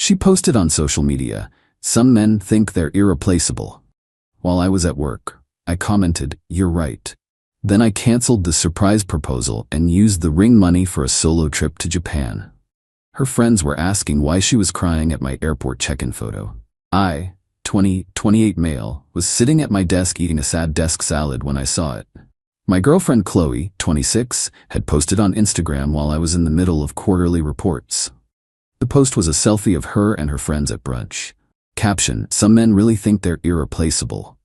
She posted on social media, "Some men think they're irreplaceable." While I was at work, I commented, "You're right." Then I canceled the surprise proposal and used the ring money for a solo trip to Japan. Her friends were asking why she was crying at my airport check-in photo. I, 28 male, was sitting at my desk eating a sad desk salad when I saw it. My girlfriend Chloe, 26, had posted on Instagram while I was in the middle of quarterly reports. The post was a selfie of her and her friends at brunch. Caption, "Some men really think they're irreplaceable.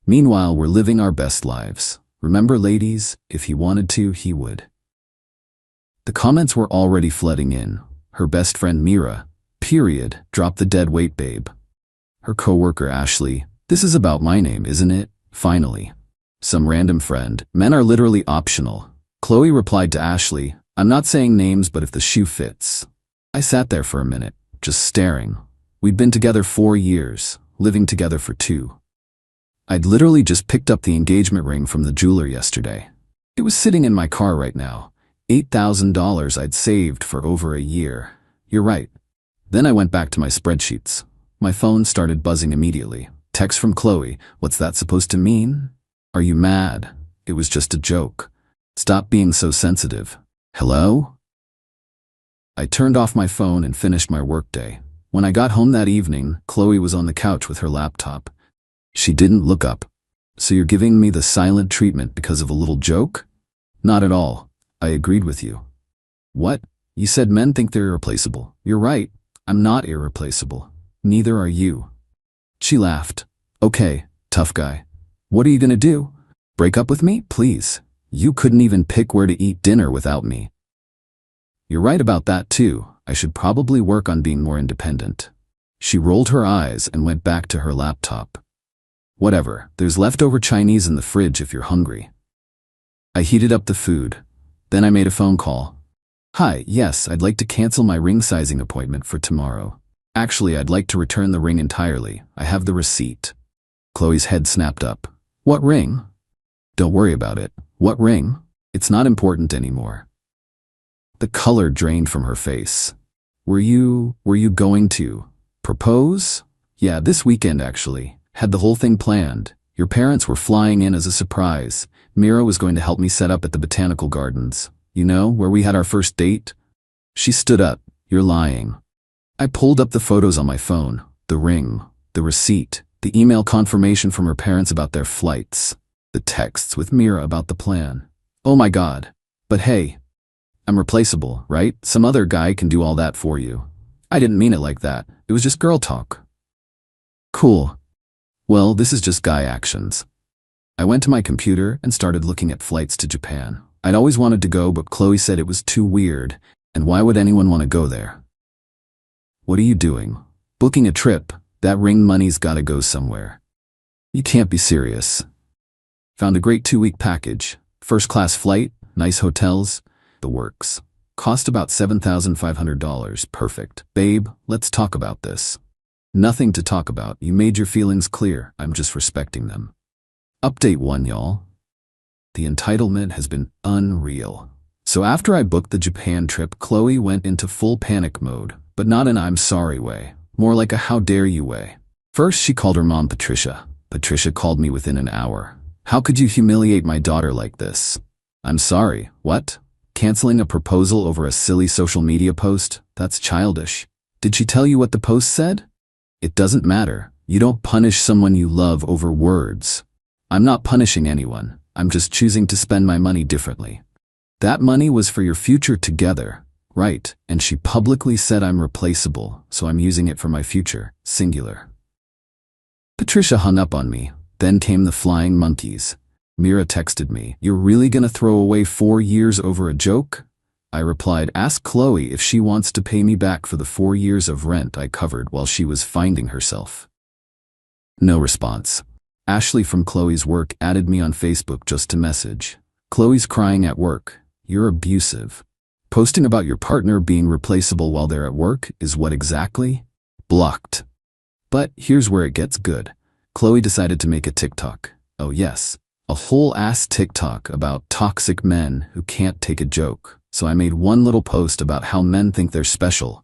Meanwhile, we're living our best lives. Remember, ladies, if he wanted to, he would." The comments were already flooding in. Her best friend Mira, drop the dead weight, babe. Her coworker Ashley, "This is about my name, isn't it? Finally." Some random friend, "Men are literally optional." Chloe replied to Ashley, "I'm not saying names, but if the shoe fits." I sat there for a minute, just staring. We'd been together 4 years, living together for 2. I'd literally just picked up the engagement ring from the jeweler yesterday. It was sitting in my car right now. $8,000 I'd saved for over a year. You're right. Then I went back to my spreadsheets. My phone started buzzing immediately. Text from Chloe, "What's that supposed to mean? Are you mad? It was just a joke. Stop being so sensitive. Hello?" I turned off my phone and finished my workday. When I got home that evening, Chloe was on the couch with her laptop. She didn't look up. "So you're giving me the silent treatment because of a little joke?" "Not at all. I agreed with you." "What? You said men think they're irreplaceable." "You're right. I'm not irreplaceable. Neither are you." She laughed. "Okay, tough guy. What are you gonna do? Break up with me? Please. You couldn't even pick where to eat dinner without me." "You're right about that too. I should probably work on being more independent." She rolled her eyes and went back to her laptop. "Whatever, there's leftover Chinese in the fridge if you're hungry." I heated up the food. Then I made a phone call. "Hi, yes, I'd like to cancel my ring sizing appointment for tomorrow. Actually, I'd like to return the ring entirely. I have the receipt." Chloe's head snapped up. "What ring?" "Don't worry about it." "What ring?" "It's not important anymore." The color drained from her face. Were you going to propose?" "Yeah, this weekend actually. Had the whole thing planned. Your parents were flying in as a surprise. Mira was going to help me set up at the botanical gardens. You know, where we had our first date?" She stood up. "You're lying." I pulled up the photos on my phone. The ring, the receipt, the email confirmation from her parents about their flights, the texts with Mira about the plan. Oh my God. But hey, I'm replaceable, right? Some other guy can do all that for you. I didn't mean it like that. It was just girl talk. Cool. Well, this is just guy actions. I went to my computer and started looking at flights to Japan. I'd always wanted to go, but Chloe said it was too weird, and why would anyone want to go there? "What are you doing? Booking a trip? That ring money's gotta go somewhere." "You can't be serious." Found a great 2-week package. First-class flight, nice hotels, the works. Cost about $7,500. Perfect. "Babe, let's talk about this." "Nothing to talk about. You made your feelings clear. I'm just respecting them." Update 1, y'all. The entitlement has been unreal. So after I booked the Japan trip, Chloe went into full panic mode, but not an "I'm sorry" way, more like a "how dare you" way. First, she called her mom Patricia. Patricia called me within an hour. "How could you humiliate my daughter like this?" "I'm sorry. What? Canceling a proposal over a silly social media post? That's childish." "Did she tell you what the post said?" "It doesn't matter. You don't punish someone you love over words." "I'm not punishing anyone. I'm just choosing to spend my money differently." "That money was for your future together, right? And she publicly said I'm replaceable, so I'm using it for my future, singular." Patricia hung up on me. Then came the flying monkeys. Mira texted me, "You're really gonna throw away 4 years over a joke?" I replied, "Ask Chloe if she wants to pay me back for the 4 years of rent I covered while she was finding herself." No response. Ashley from Chloe's work added me on Facebook just to message. "Chloe's crying at work. You're abusive. Posting about your partner being replaceable while they're at work is what exactly?" Blocked. But here's where it gets good. Chloe decided to make a TikTok. Oh yes, a whole ass TikTok about toxic men who can't take a joke. So I made one little post about how men think they're special,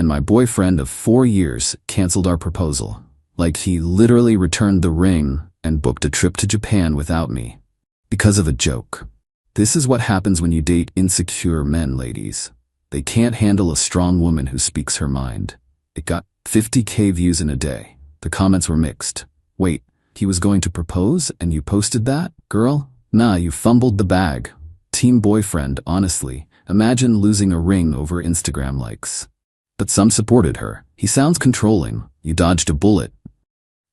and my boyfriend of 4 years canceled our proposal. Like he literally returned the ring and booked a trip to Japan without me. Because of a joke. This is what happens when you date insecure men, ladies. They can't handle a strong woman who speaks her mind. It got 50K views in a day. The comments were mixed. Wait, he was going to propose and you posted that? Girl? Nah, you fumbled the bag. Team boyfriend, honestly. Imagine losing a ring over Instagram likes. But some supported her. He sounds controlling. You dodged a bullet.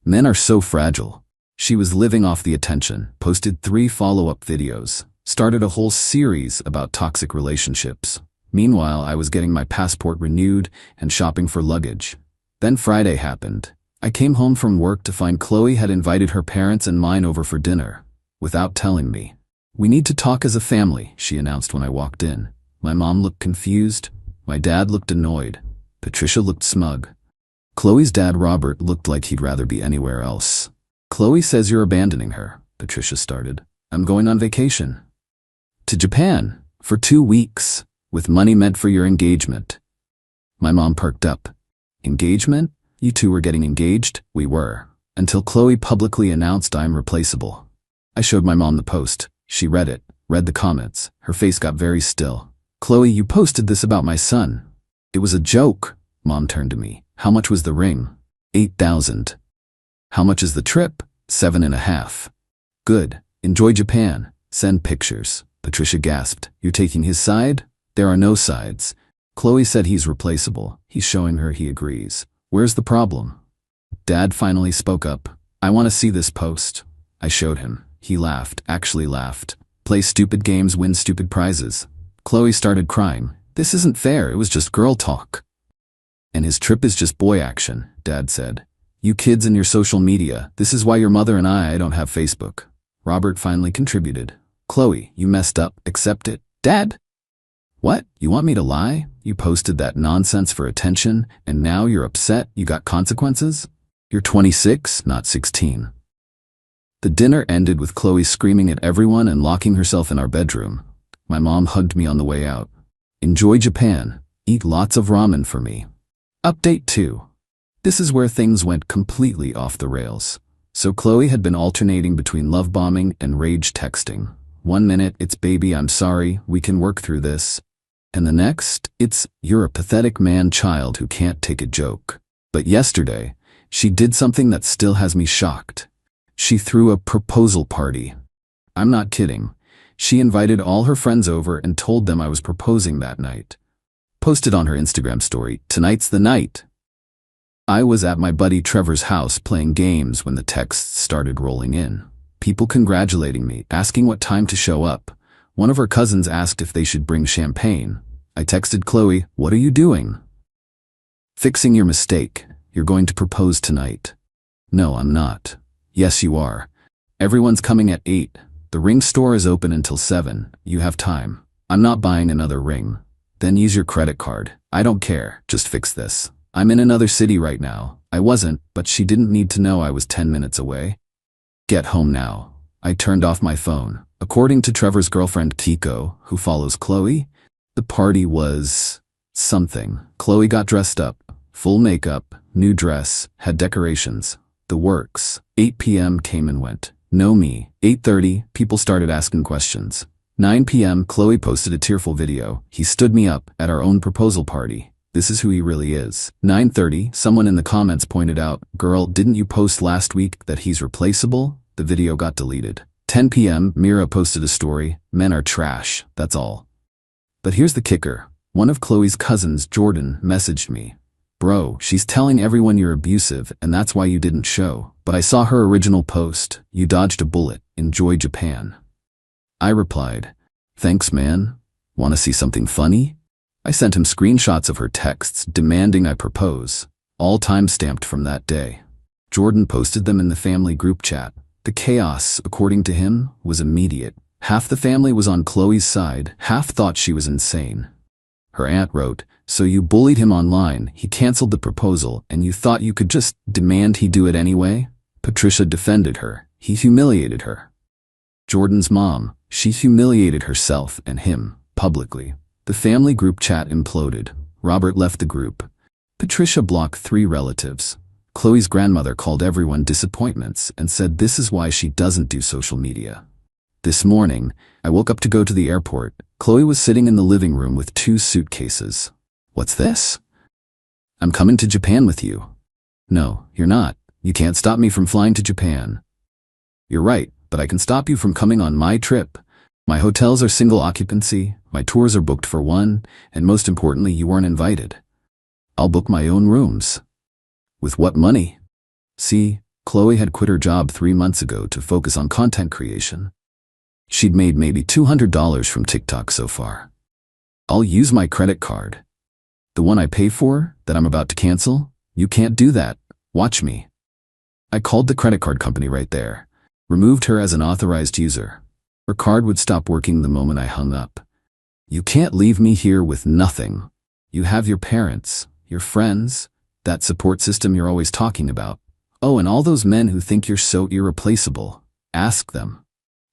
Men are so fragile. She was living off the attention, posted 3 follow-up videos, started a whole series about toxic relationships. Meanwhile, I was getting my passport renewed and shopping for luggage. Then Friday happened. I came home from work to find Chloe had invited her parents and mine over for dinner, without telling me. We need to talk as a family, she announced when I walked in. My mom looked confused. My dad looked annoyed. Patricia looked smug. Chloe's dad, Robert, looked like he'd rather be anywhere else. Chloe says you're abandoning her, Patricia started. I'm going on vacation. To Japan, for 2 weeks, with money meant for your engagement. My mom perked up. Engagement? You two were getting engaged? We were. Until Chloe publicly announced I'm replaceable. I showed my mom the post. She read it, read the comments. Her face got very still. Chloe, you posted this about my son. It was a joke. Mom turned to me. How much was the ring? 8,000. How much is the trip? 7.5. Good. Enjoy Japan. Send pictures. Patricia gasped. You're taking his side? There are no sides. Chloe said he's replaceable. He's showing her he agrees. Where's the problem? Dad finally spoke up. I want to see this post. I showed him. He laughed, actually laughed. Play stupid games, win stupid prizes. Chloe started crying. This isn't fair, it was just girl talk. And his trip is just boy action, Dad said. You kids and your social media, this is why your mother and I don't have Facebook. Robert finally contributed. Chloe, you messed up, accept it. Dad? What? You want me to lie? You posted that nonsense for attention, and now you're upset you got consequences? You're 26, not 16. The dinner ended with Chloe screaming at everyone and locking herself in our bedroom. My mom hugged me on the way out. Enjoy Japan. Eat lots of ramen for me. Update 2. This is where things went completely off the rails. So Chloe had been alternating between love bombing and rage texting. 1 minute, it's baby, I'm sorry, we can work through this. And the next, it's you're a pathetic man-child who can't take a joke. But yesterday, she did something that still has me shocked. She threw a proposal party. I'm not kidding. She invited all her friends over and told them I was proposing that night. Posted on her Instagram story, tonight's the night. I was at my buddy Trevor's house playing games when the texts started rolling in. People congratulating me, asking what time to show up. One of her cousins asked if they should bring champagne. I texted Chloe, what are you doing? Fixing your mistake. You're going to propose tonight. No, I'm not. Yes, you are. Everyone's coming at 8. The ring store is open until 7. You have time. I'm not buying another ring. Then use your credit card. I don't care. Just fix this. I'm in another city right now. I wasn't, but she didn't need to know I was 10 minutes away. Get home now. I turned off my phone. According to Trevor's girlfriend Tico, who follows Chloe, the party was something. Chloe got dressed up, full makeup, new dress, had decorations. The works. 8 p.m. came and went. No me. 8:30, people started asking questions. 9 p.m. Chloe posted a tearful video. He stood me up at our own proposal party. This is who he really is. 9:30, someone in the comments pointed out, girl, didn't you post last week that he's replaceable? The video got deleted. 10 p.m. Mira posted a story. Men are trash, that's all. But here's the kicker. One of Chloe's cousins, Jordan, messaged me. Bro, she's telling everyone you're abusive and that's why you didn't show. But I saw her original post. You dodged a bullet. Enjoy Japan. I replied, thanks man. Want to see something funny? I sent him screenshots of her texts demanding I propose, all time-stamped from that day. Jordan posted them in the family group chat. The chaos, according to him, was immediate. Half the family was on Chloe's side, half thought she was insane. Her aunt wrote, so you bullied him online, he canceled the proposal, and you thought you could just demand he do it anyway? Patricia defended her. He humiliated her. Jordan's mom, she humiliated herself and him, publicly. The family group chat imploded. Robert left the group. Patricia blocked 3 relatives. Chloe's grandmother called everyone disappointments and said this is why she doesn't do social media. This morning, I woke up to go to the airport. Chloe was sitting in the living room with 2 suitcases. What's this? I'm coming to Japan with you. No, you're not. You can't stop me from flying to Japan. You're right, but I can stop you from coming on my trip. My hotels are single occupancy, my tours are booked for 1, and most importantly, you weren't invited. I'll book my own rooms. With what money? See, Chloe had quit her job 3 months ago to focus on content creation. She'd made maybe $200 from TikTok so far. I'll use my credit card. The one I pay for, that I'm about to cancel? You can't do that. Watch me. I called the credit card company right there. Removed her as an authorized user. Her card would stop working the moment I hung up. You can't leave me here with nothing. You have your parents, your friends, that support system you're always talking about. Oh, and all those men who think you're so irreplaceable. Ask them.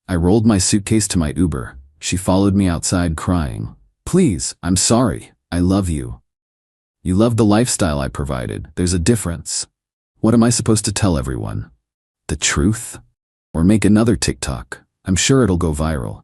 I rolled my suitcase to my Uber. She followed me outside crying. Please, I'm sorry. I love you. You love the lifestyle I provided. There's a difference. What am I supposed to tell everyone? The truth? Or make another TikTok? I'm sure it'll go viral.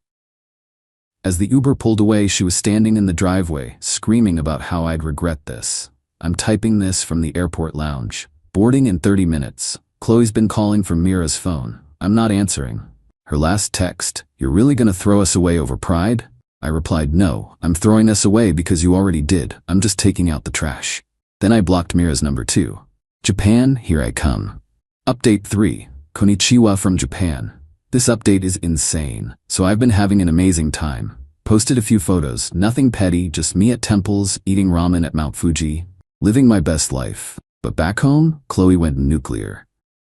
As the Uber pulled away, she was standing in the driveway, screaming about how I'd regret this. I'm typing this from the airport lounge. Boarding in 30 minutes. Chloe's been calling from Mira's phone. I'm not answering. Her last text, you're really gonna throw us away over pride? I replied, no, I'm throwing us away because you already did. I'm just taking out the trash. Then I blocked Mira's number 2. Japan, here I come. Update 3. Konnichiwa from Japan. This update is insane, so I've been having an amazing time. Posted a few photos, nothing petty, just me at temples, eating ramen at Mount Fuji, living my best life. But back home, Chloe went nuclear.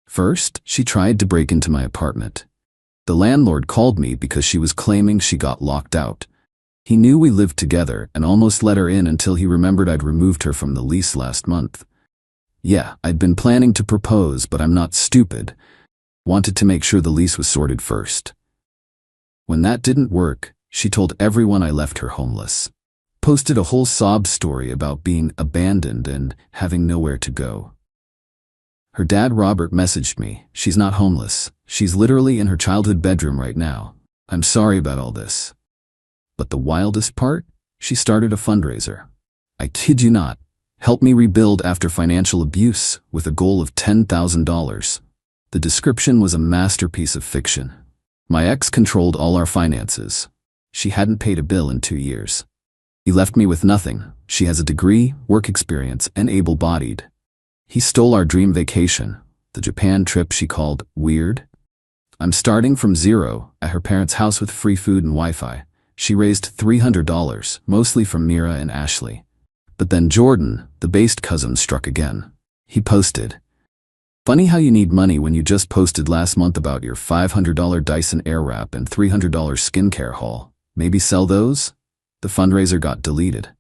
First, she tried to break into my apartment. The landlord called me because she was claiming she got locked out. He knew we lived together and almost let her in until he remembered I'd removed her from the lease last month. Yeah, I'd been planning to propose, but I'm not stupid. Wanted to make sure the lease was sorted first. When that didn't work, she told everyone I left her homeless. Posted a whole sob story about being abandoned and having nowhere to go. Her dad Robert messaged me, she's not homeless. She's literally in her childhood bedroom right now. I'm sorry about all this. But the wildest part? She started a fundraiser. I kid you not. Help me rebuild after financial abuse with a goal of $10,000. The description was a masterpiece of fiction. My ex controlled all our finances. She hadn't paid a bill in 2 years. He left me with nothing. She has a degree, work experience, and able-bodied. He stole our dream vacation, the Japan trip she called weird. I'm starting from zero at her parents' house with free food and Wi-Fi. She raised $300, mostly from Mira and Ashley. But then Jordan, the based cousin, struck again. He posted, funny how you need money when you just posted last month about your $500 Dyson Airwrap and $300 skincare haul. Maybe sell those? The fundraiser got deleted.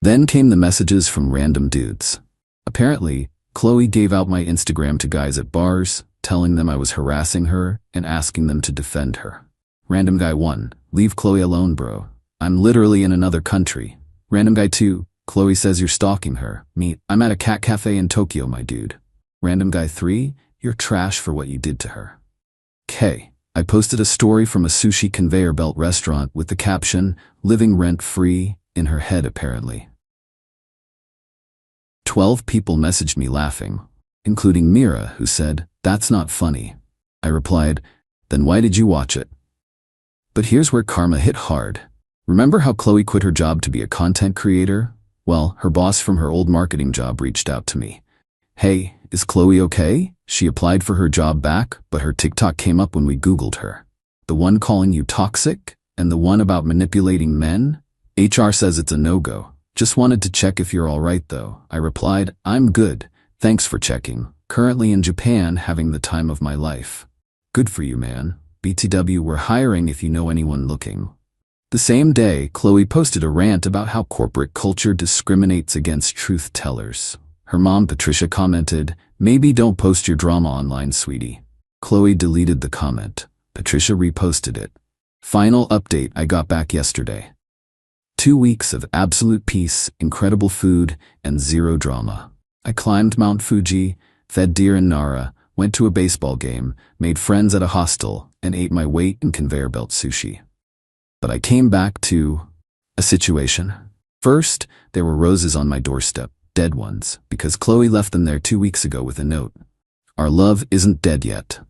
Then came the messages from random dudes. Apparently, Chloe gave out my Instagram to guys at bars, telling them I was harassing her and asking them to defend her. Random guy 1, leave Chloe alone, bro. I'm literally in another country. Random guy 2, Chloe says you're stalking her. Me, I'm at a cat cafe in Tokyo, my dude. Random guy 3, you're trash for what you did to her. K, I posted a story from a sushi conveyor belt restaurant with the caption, living rent-free, in her head apparently. 12 people messaged me laughing, including Mira, who said, that's not funny. I replied, then why did you watch it? But here's where karma hit hard. Remember how Chloe quit her job to be a content creator? Well, her boss from her old marketing job reached out to me. Hey, is Chloe okay? She applied for her job back, but her TikTok came up when we Googled her. The one calling you toxic, and the one about manipulating men? HR says it's a no-go. Just wanted to check if you're alright though. I replied, I'm good. Thanks for checking. Currently in Japan having the time of my life. Good for you, man. BTW, we're hiring if you know anyone looking. The same day, Chloe posted a rant about how corporate culture discriminates against truth tellers. Her mom, Patricia, commented, maybe don't post your drama online, sweetie. Chloe deleted the comment. Patricia reposted it. Final update I got back yesterday. 2 weeks of absolute peace, incredible food, and zero drama. I climbed Mount Fuji, fed deer in Nara, went to a baseball game, made friends at a hostel, and ate my weight in conveyor belt sushi. But I came back to a situation. First, there were roses on my doorstep, dead ones, because Chloe left them there 2 weeks ago with a note. Our love isn't dead yet.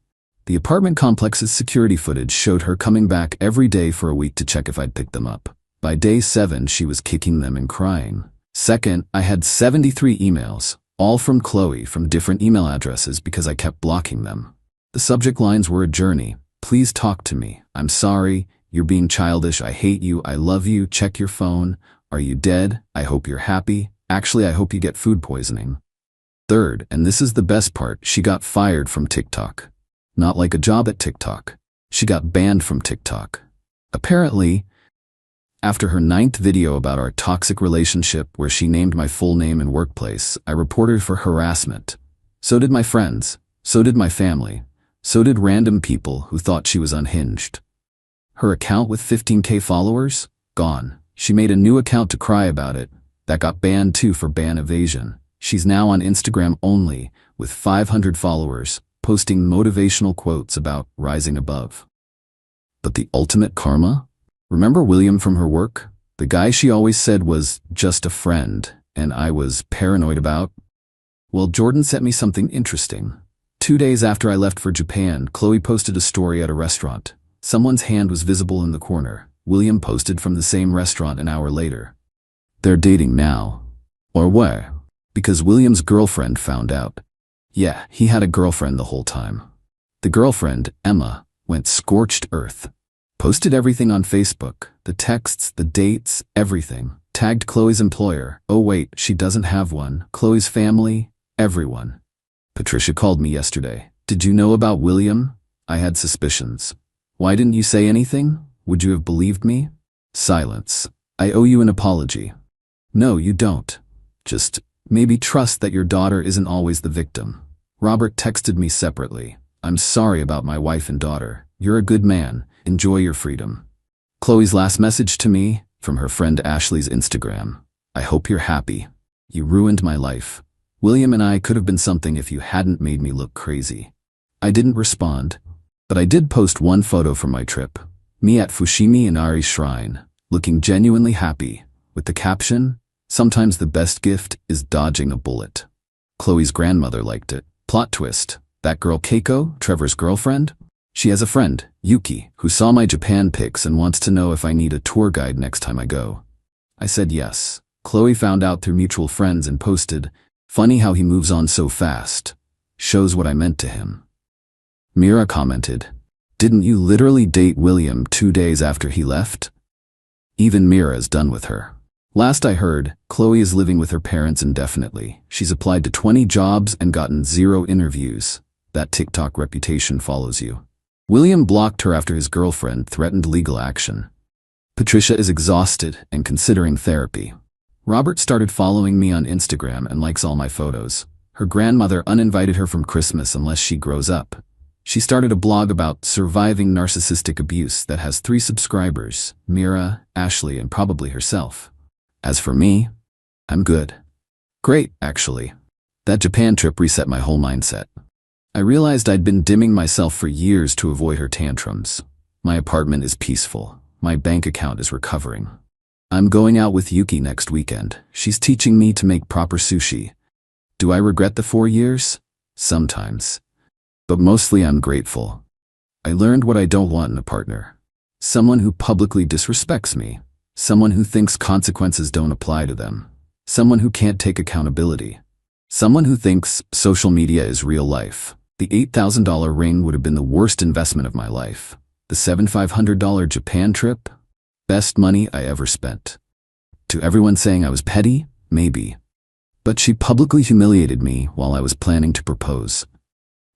The apartment complex's security footage showed her coming back every day for a week to check if I'd picked them up. By day 7, she was kicking them and crying. Second, I had 73 emails, all from Chloe from different email addresses because I kept blocking them. The subject lines were a journey. Please talk to me. I'm sorry. You're being childish. I hate you. I love you. Check your phone. Are you dead? I hope you're happy. Actually, I hope you get food poisoning. Third, and this is the best part, she got fired from TikTok. Not like a job at TikTok. She got banned from TikTok. Apparently, after her 9th video about our toxic relationship where she named my full name and workplace, I reported for harassment. So did my friends. So did my family. So did random people who thought she was unhinged. Her account with 15K followers? Gone. She made a new account to cry about it. That got banned too for ban evasion. She's now on Instagram only, with 500 followers, posting motivational quotes about rising above. But the ultimate karma? Remember William from her work? The guy she always said was just a friend, and I was paranoid about? Well, Jordan sent me something interesting. 2 days after I left for Japan, Chloe posted a story at a restaurant. Someone's hand was visible in the corner. William posted from the same restaurant an hour later. They're dating now. Or where? Because William's girlfriend found out. Yeah, he had a girlfriend the whole time. The girlfriend, Emma, went scorched earth. Posted everything on Facebook, the texts, the dates, everything. Tagged Chloe's employer. Oh wait, she doesn't have one. Chloe's family, everyone. Patricia called me yesterday. Did you know about William? I had suspicions. Why didn't you say anything? Would you have believed me? Silence. I owe you an apology. No, you don't. Just maybe trust that your daughter isn't always the victim. Robert texted me separately. I'm sorry about my wife and daughter. You're a good man. Enjoy your freedom. Chloe's last message to me, from her friend Ashley's Instagram. I hope you're happy. You ruined my life. William and I could have been something if you hadn't made me look crazy. I didn't respond, but I did post one photo from my trip. Me at Fushimi Inari's shrine, looking genuinely happy, with the caption, sometimes the best gift is dodging a bullet. Chloe's grandmother liked it. Plot twist. That girl Keiko, Trevor's girlfriend? She has a friend, Yuki, who saw my Japan pics and wants to know if I need a tour guide next time I go. I said yes. Chloe found out through mutual friends and posted, funny how he moves on so fast. Shows what I meant to him. Mira commented, didn't you literally date William 2 days after he left? Even Mira is done with her. Last I heard, Chloe is living with her parents indefinitely. She's applied to 20 jobs and gotten 0 interviews. That TikTok reputation follows you. William blocked her after his girlfriend threatened legal action. Patricia is exhausted and considering therapy. Robert started following me on Instagram and likes all my photos. Her grandmother uninvited her from Christmas unless she grows up. She started a blog about surviving narcissistic abuse that has 3 subscribers, Mira, Ashley, and probably herself. As for me, I'm good. Great, actually. That Japan trip reset my whole mindset. I realized I'd been dimming myself for years to avoid her tantrums. My apartment is peaceful. My bank account is recovering. I'm going out with Yuki next weekend. She's teaching me to make proper sushi. Do I regret the 4 years? Sometimes. But mostly I'm grateful. I learned what I don't want in a partner. Someone who publicly disrespects me. Someone who thinks consequences don't apply to them. Someone who can't take accountability. Someone who thinks social media is real life. The $8,000 ring would have been the worst investment of my life. The $7,500 Japan trip? Best money I ever spent. To everyone saying I was petty? Maybe. But she publicly humiliated me while I was planning to propose.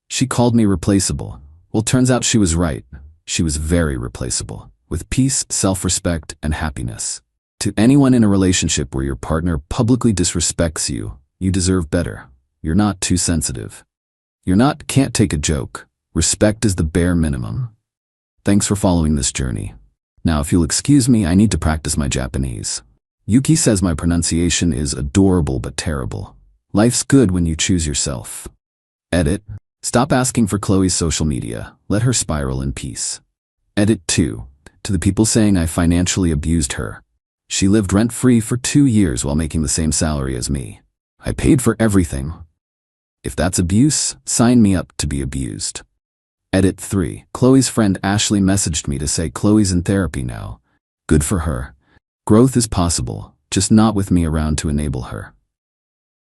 She called me replaceable. Well, turns out she was right. She was very replaceable, with peace, self-respect, and happiness. To anyone in a relationship where your partner publicly disrespects you, you deserve better. You're not too sensitive. Can't take a joke. Respect is the bare minimum. Thanks for following this journey. Now, if you'll excuse me, I need to practice my Japanese. Yuki says my pronunciation is adorable but terrible. Life's good when you choose yourself. Edit. Stop asking for Chloe's social media. Let her spiral in peace. Edit 2. To the people saying I financially abused her. She lived rent-free for 2 years while making the same salary as me. I paid for everything. If that's abuse, sign me up to be abused. Edit 3. Chloe's friend Ashley messaged me to say Chloe's in therapy now. Good for her. Growth is possible, just not with me around to enable her.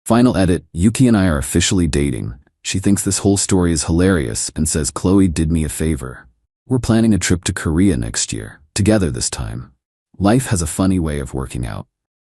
Final edit. Yuki and I are officially dating. She thinks this whole story is hilarious and says Chloe did me a favor. We're planning a trip to Korea next year, together this time. Life has a funny way of working out.